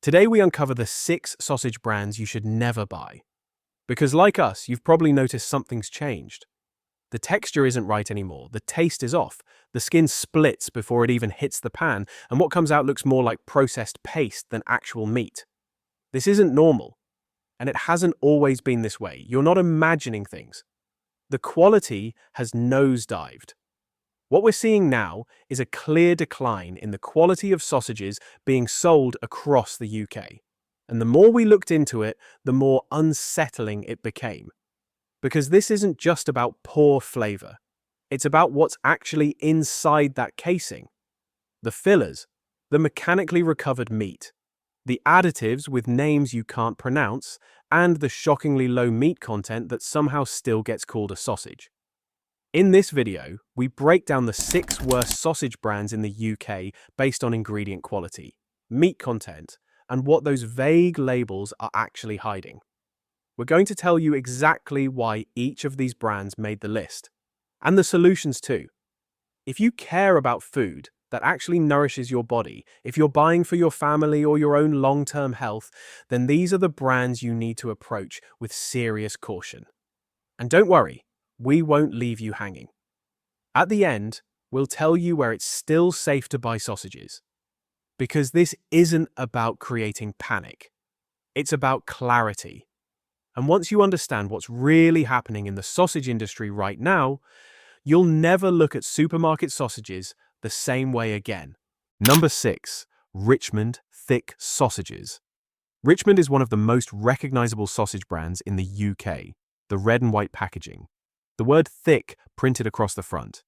Today we uncover the 6 sausage brands you should never buy. Because like us, you've probably noticed something's changed. The texture isn't right anymore, the taste is off, the skin splits before it even hits the pan, and what comes out looks more like processed paste than actual meat. This isn't normal, and it hasn't always been this way. You're not imagining things. The quality has nosedived. What we're seeing now is a clear decline in the quality of sausages being sold across the UK. And the more we looked into it, the more unsettling it became. Because this isn't just about poor flavour. It's about what's actually inside that casing. The fillers, the mechanically recovered meat, the additives with names you can't pronounce, and the shockingly low meat content that somehow still gets called a sausage. In this video, we break down the 6 worst sausage brands in the UK based on ingredient quality, meat content, and what those vague labels are actually hiding. We're going to tell you exactly why each of these brands made the list, and the solutions too. If you care about food that actually nourishes your body, if you're buying for your family or your own long-term health, then these are the brands you need to approach with serious caution. And don't worry, we won't leave you hanging. At the end, we'll tell you where it's still safe to buy sausages. Because this isn't about creating panic. It's about clarity. And once you understand what's really happening in the sausage industry right now, you'll never look at supermarket sausages the same way again. Number 6. Richmond thick sausages. Richmond is one of the most recognizable sausage brands in the UK, the red and white packaging. The word thick printed across the front.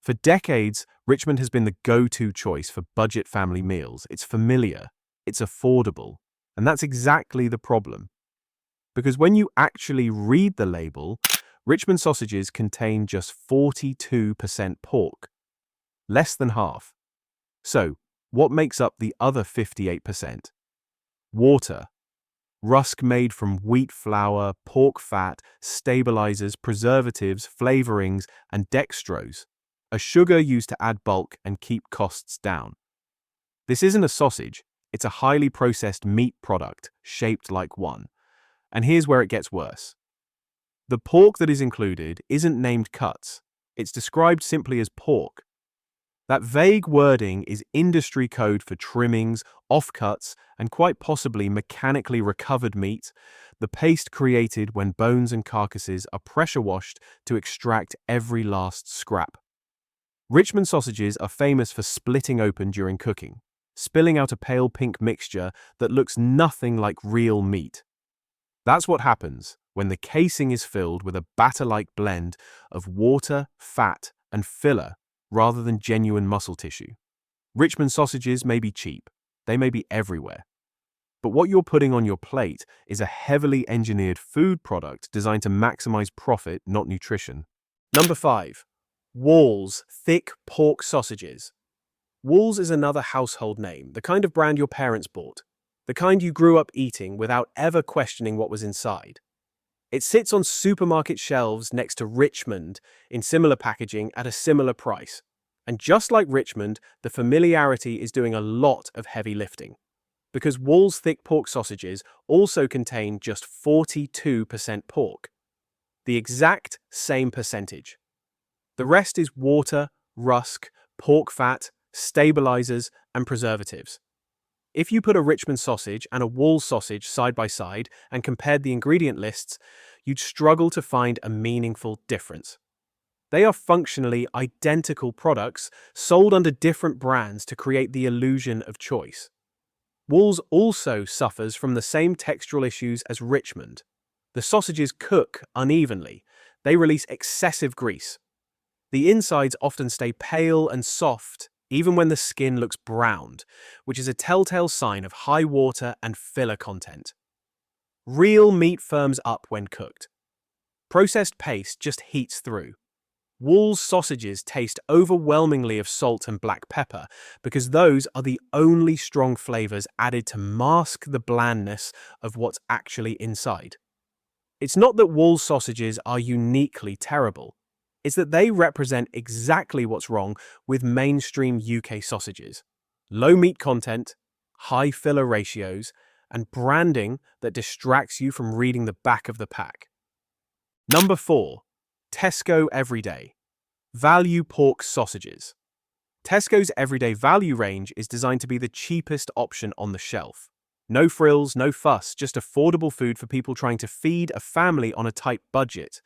For decades, Richmond has been the go-to choice for budget family meals. It's familiar, it's affordable, and that's exactly the problem. Because when you actually read the label, Richmond sausages contain just 42% pork, less than half. So, what makes up the other 58%? Water. Rusk made from wheat flour, pork fat, stabilizers, preservatives, flavorings, and dextrose, a sugar used to add bulk and keep costs down. This isn't a sausage, it's a highly processed meat product shaped like one. And here's where it gets worse. The pork that is included isn't named cuts, it's described simply as pork. That vague wording is industry code for trimmings, offcuts, and quite possibly mechanically recovered meat, the paste created when bones and carcasses are pressure washed to extract every last scrap. Richmond sausages are famous for splitting open during cooking, spilling out a pale pink mixture that looks nothing like real meat. That's what happens when the casing is filled with a batter-like blend of water, fat, and filler rather than genuine muscle tissue. Richmond sausages may be cheap, they may be everywhere. But what you're putting on your plate is a heavily engineered food product designed to maximize profit, not nutrition. Number 5. Wall's thick pork sausages. Wall's is another household name, the kind of brand your parents bought, the kind you grew up eating without ever questioning what was inside. It sits on supermarket shelves next to Richmond in similar packaging at a similar price. And just like Richmond, the familiarity is doing a lot of heavy lifting. Because Wall's thick pork sausages also contain just 42% pork. The exact same percentage. The rest is water, rusk, pork fat, stabilizers, and preservatives. If you put a Richmond sausage and a Wall's sausage side by side and compared the ingredient lists, you'd struggle to find a meaningful difference. They are functionally identical products sold under different brands to create the illusion of choice. Wall's also suffers from the same textural issues as Richmond. The sausages cook unevenly. They release excessive grease. The insides often stay pale and soft, even when the skin looks browned, which is a telltale sign of high water and filler content. Real meat firms up when cooked. Processed paste just heats through. Wall's sausages taste overwhelmingly of salt and black pepper because those are the only strong flavors added to mask the blandness of what's actually inside. It's not that Wall's sausages are uniquely terrible. It's that they represent exactly what's wrong with mainstream UK sausages. Low meat content, high filler ratios, and branding that distracts you from reading the back of the pack. Number 4. Tesco Everyday Value Pork Sausages. Tesco's Everyday Value range is designed to be the cheapest option on the shelf. No frills, no fuss, just affordable food for people trying to feed a family on a tight budget.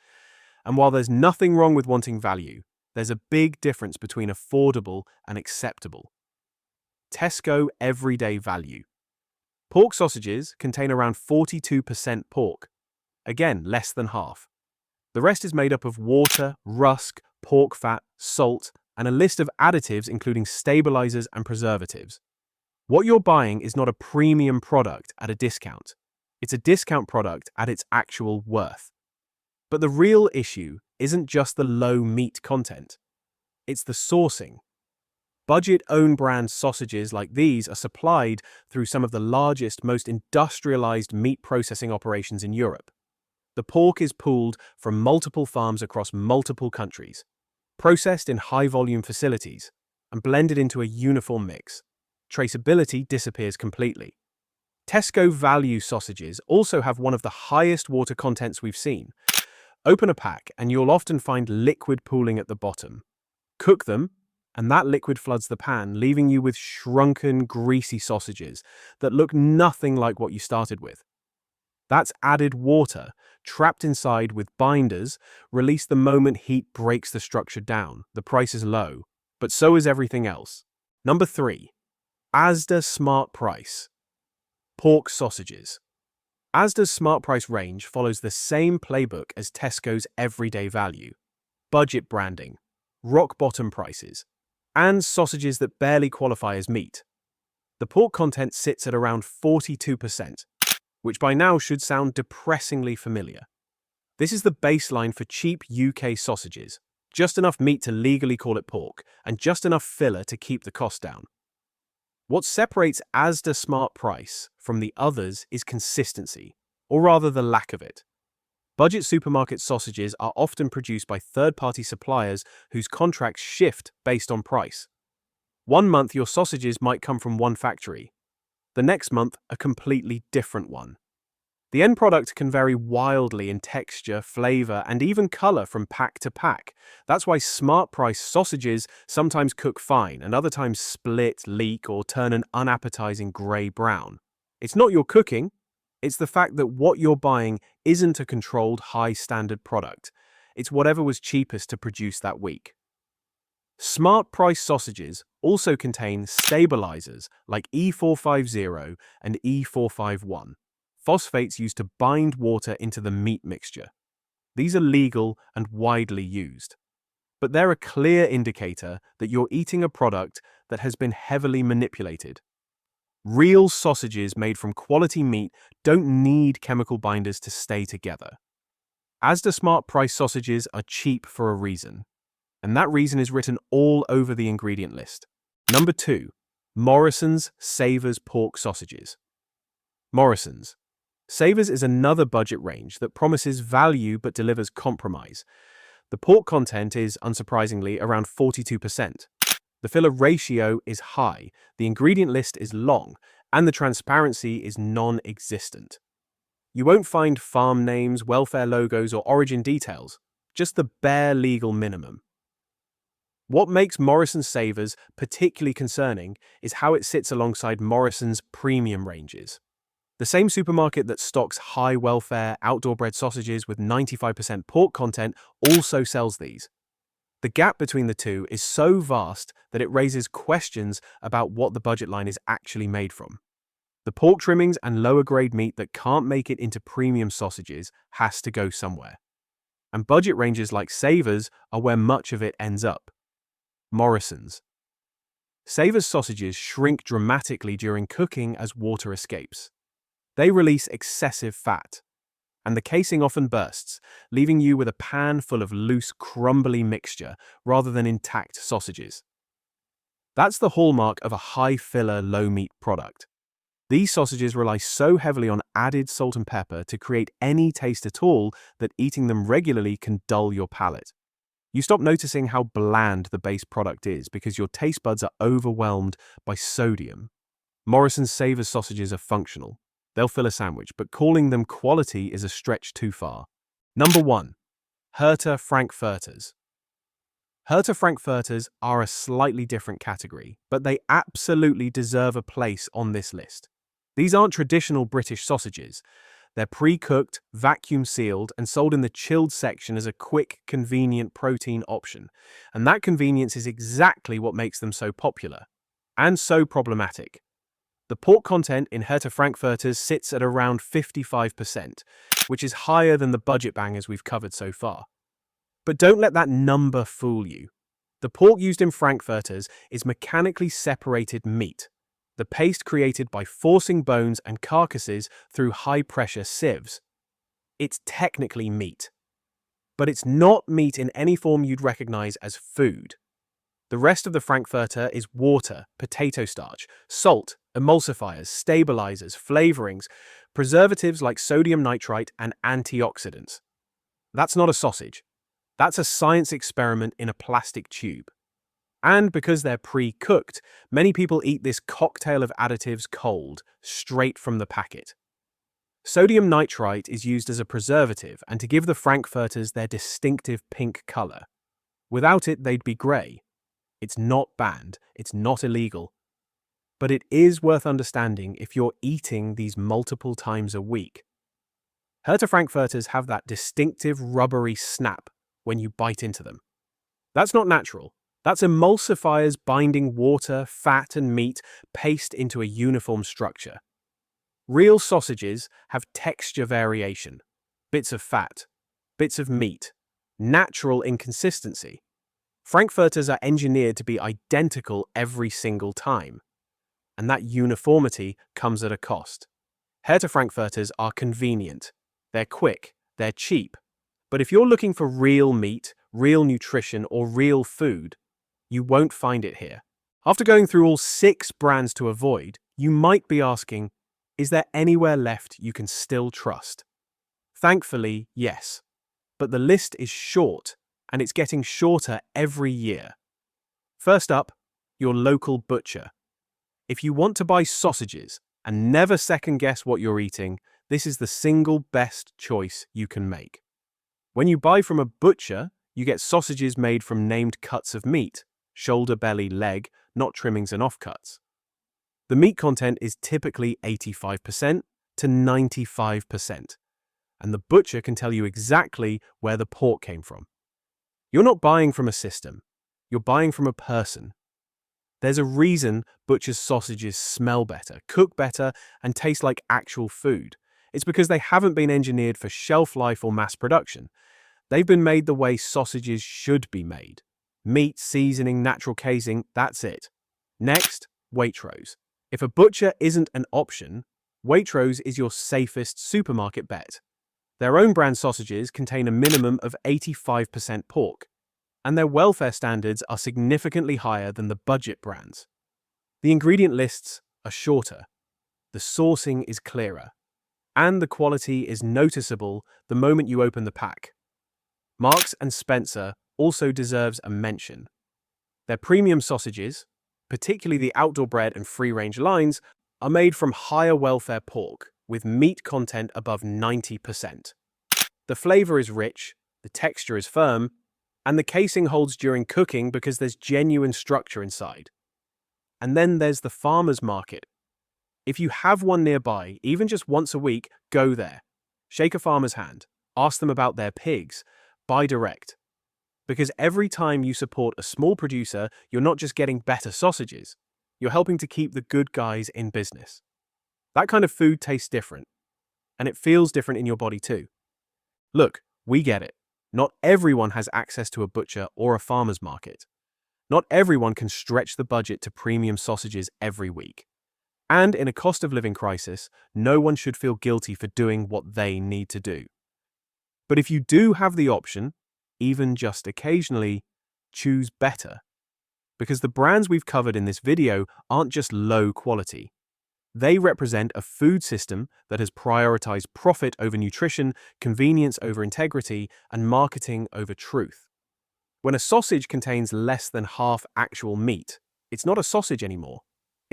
And while there's nothing wrong with wanting value, there's a big difference between affordable and acceptable. Tesco Everyday Value. Pork sausages contain around 42% pork. Again, less than half. The rest is made up of water, rusk, pork fat, salt, and a list of additives including stabilizers and preservatives. What you're buying is not a premium product at a discount. It's a discount product at its actual worth. But the real issue isn't just the low meat content. It's the sourcing. Budget own-brand sausages like these are supplied through some of the largest, most industrialized meat processing operations in Europe. The pork is pooled from multiple farms across multiple countries, processed in high-volume facilities, and blended into a uniform mix. Traceability disappears completely. Tesco value sausages also have one of the highest water contents we've seen. Open a pack and you'll often find liquid pooling at the bottom. Cook them, and that liquid floods the pan, leaving you with shrunken, greasy sausages that look nothing like what you started with. That's added water, trapped inside with binders, released the moment heat breaks the structure down. The price is low, but so is everything else. Number 3. Asda Smart Price. Pork sausages. Asda's Smart Price range follows the same playbook as Tesco's Everyday Value. Budget branding, rock-bottom prices, and sausages that barely qualify as meat. The pork content sits at around 42%, which by now should sound depressingly familiar. This is the baseline for cheap UK sausages, just enough meat to legally call it pork, and just enough filler to keep the cost down. What separates Asda Smart Price from the others is consistency, or rather the lack of it. Budget supermarket sausages are often produced by third-party suppliers whose contracts shift based on price. One month your sausages might come from one factory, the next month a completely different one. The end product can vary wildly in texture, flavor, and even color from pack to pack. That's why Smart Price sausages sometimes cook fine and other times split, leak, or turn an unappetizing grey-brown. It's not your cooking, it's the fact that what you're buying isn't a controlled, high-standard product. It's whatever was cheapest to produce that week. Smart Price sausages also contain stabilizers like E450 and E451. Phosphates used to bind water into the meat mixture. These are legal and widely used. But they're a clear indicator that you're eating a product that has been heavily manipulated. Real sausages made from quality meat don't need chemical binders to stay together. Asda Smart Price sausages are cheap for a reason, and that reason is written all over the ingredient list. Number 2. Morrison's Savers Pork Sausages. Morrison's. Savers is another budget range that promises value but delivers compromise. The pork content is, unsurprisingly, around 42%. The filler ratio is high, the ingredient list is long, and the transparency is non-existent. You won't find farm names, welfare logos, or origin details, just the bare legal minimum. What makes Morrison Savers particularly concerning is how it sits alongside Morrison's premium ranges. The same supermarket that stocks high welfare, outdoor-bred sausages with 95% pork content also sells these. The gap between the two is so vast that it raises questions about what the budget line is actually made from. The pork trimmings and lower-grade meat that can't make it into premium sausages has to go somewhere. And budget ranges like Savers are where much of it ends up. Morrison's. Savers sausages shrink dramatically during cooking as water escapes. They release excessive fat, and the casing often bursts, leaving you with a pan full of loose, crumbly mixture rather than intact sausages. That's the hallmark of a high-filler, low-meat product. These sausages rely so heavily on added salt and pepper to create any taste at all that eating them regularly can dull your palate. You stop noticing how bland the base product is because your taste buds are overwhelmed by sodium. Morrison's Savers sausages are functional. They'll fill a sandwich, but calling them quality is a stretch too far. Number 1. Herta frankfurters. Herta frankfurters are a slightly different category, but they absolutely deserve a place on this list. These aren't traditional British sausages. They're pre-cooked, vacuum-sealed, and sold in the chilled section as a quick, convenient protein option. And that convenience is exactly what makes them so popular and so problematic. The pork content in Herta frankfurters sits at around 55%, which is higher than the budget bangers we've covered so far. But don't let that number fool you. The pork used in frankfurters is mechanically separated meat, the paste created by forcing bones and carcasses through high-pressure sieves. It's technically meat, but it's not meat in any form you'd recognize as food. The rest of the frankfurter is water, potato starch, salt, emulsifiers, stabilizers, flavorings, preservatives like sodium nitrite, and antioxidants. That's not a sausage. That's a science experiment in a plastic tube. And because they're pre-cooked, many people eat this cocktail of additives cold, straight from the packet. Sodium nitrite is used as a preservative and to give the frankfurters their distinctive pink color. Without it, they'd be grey. It's not banned, it's not illegal. But it is worth understanding if you're eating these multiple times a week. Herta frankfurters have that distinctive rubbery snap when you bite into them. That's not natural. That's emulsifiers binding water, fat, and meat paste into a uniform structure. Real sausages have texture variation, bits of fat, bits of meat, natural inconsistency. Frankfurters are engineered to be identical every single time, and that uniformity comes at a cost. Herta frankfurters are convenient, they're quick, they're cheap, but if you're looking for real meat, real nutrition, or real food, you won't find it here. After going through all 6 brands to avoid, you might be asking, is there anywhere left you can still trust? Thankfully, yes. But the list is short, and it's getting shorter every year. First up, your local butcher. If you want to buy sausages and never second-guess what you're eating, this is the single best choice you can make. When you buy from a butcher, you get sausages made from named cuts of meat, shoulder, belly, leg, not trimmings and offcuts. The meat content is typically 85% to 95%, and the butcher can tell you exactly where the pork came from. You're not buying from a system, you're buying from a person. There's a reason butchers' sausages smell better, cook better, and taste like actual food. It's because they haven't been engineered for shelf life or mass production. They've been made the way sausages should be made. Meat, seasoning, natural casing, that's it. Next, Waitrose. If a butcher isn't an option, Waitrose is your safest supermarket bet. Their own brand sausages contain a minimum of 85% pork, and their welfare standards are significantly higher than the budget brands. The ingredient lists are shorter, the sourcing is clearer, and the quality is noticeable the moment you open the pack. Marks & Spencer also deserves a mention. Their premium sausages, particularly the outdoor bred and free-range lines, are made from higher welfare pork, with meat content above 90%. The flavor is rich, the texture is firm, and the casing holds during cooking because there's genuine structure inside. And then there's the farmer's market. If you have one nearby, even just once a week, go there. Shake a farmer's hand, ask them about their pigs, buy direct. Because every time you support a small producer, you're not just getting better sausages, you're helping to keep the good guys in business. That kind of food tastes different, and it feels different in your body too. Look, we get it. Not everyone has access to a butcher or a farmer's market. Not everyone can stretch the budget to premium sausages every week. And in a cost of living crisis, no one should feel guilty for doing what they need to do. But if you do have the option, even just occasionally, choose better. Because the brands we've covered in this video aren't just low quality. They represent a food system that has prioritized profit over nutrition, convenience over integrity, and marketing over truth. When a sausage contains less than half actual meat, it's not a sausage anymore.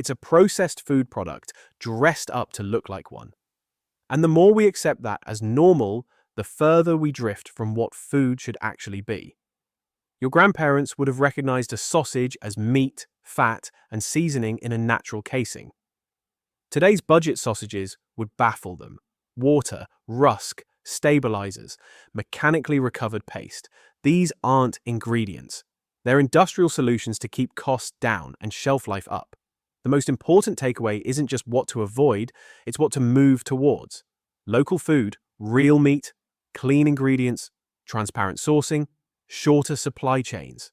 It's a processed food product dressed up to look like one. And the more we accept that as normal, the further we drift from what food should actually be. Your grandparents would have recognized a sausage as meat, fat, and seasoning in a natural casing. Today's budget sausages would baffle them. Water, rusk, stabilizers, mechanically recovered paste. These aren't ingredients. They're industrial solutions to keep costs down and shelf life up. The most important takeaway isn't just what to avoid, it's what to move towards. Local food, real meat, clean ingredients, transparent sourcing, shorter supply chains.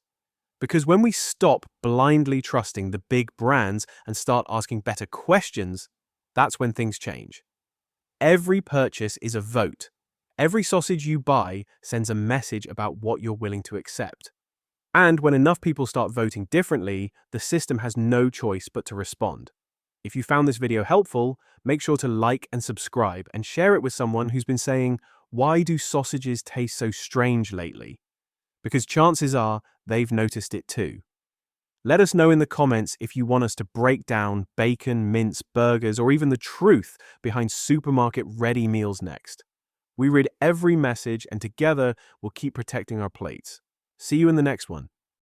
Because when we stop blindly trusting the big brands and start asking better questions, that's when things change. Every purchase is a vote. Every sausage you buy sends a message about what you're willing to accept. And when enough people start voting differently, the system has no choice but to respond. If you found this video helpful, make sure to like and subscribe and share it with someone who's been saying, "Why do sausages taste so strange lately?" Because chances are they've noticed it too. Let us know in the comments if you want us to break down bacon, mince, burgers, or even the truth behind supermarket ready meals next. We read every message and together we'll keep protecting our plates. See you in the next one.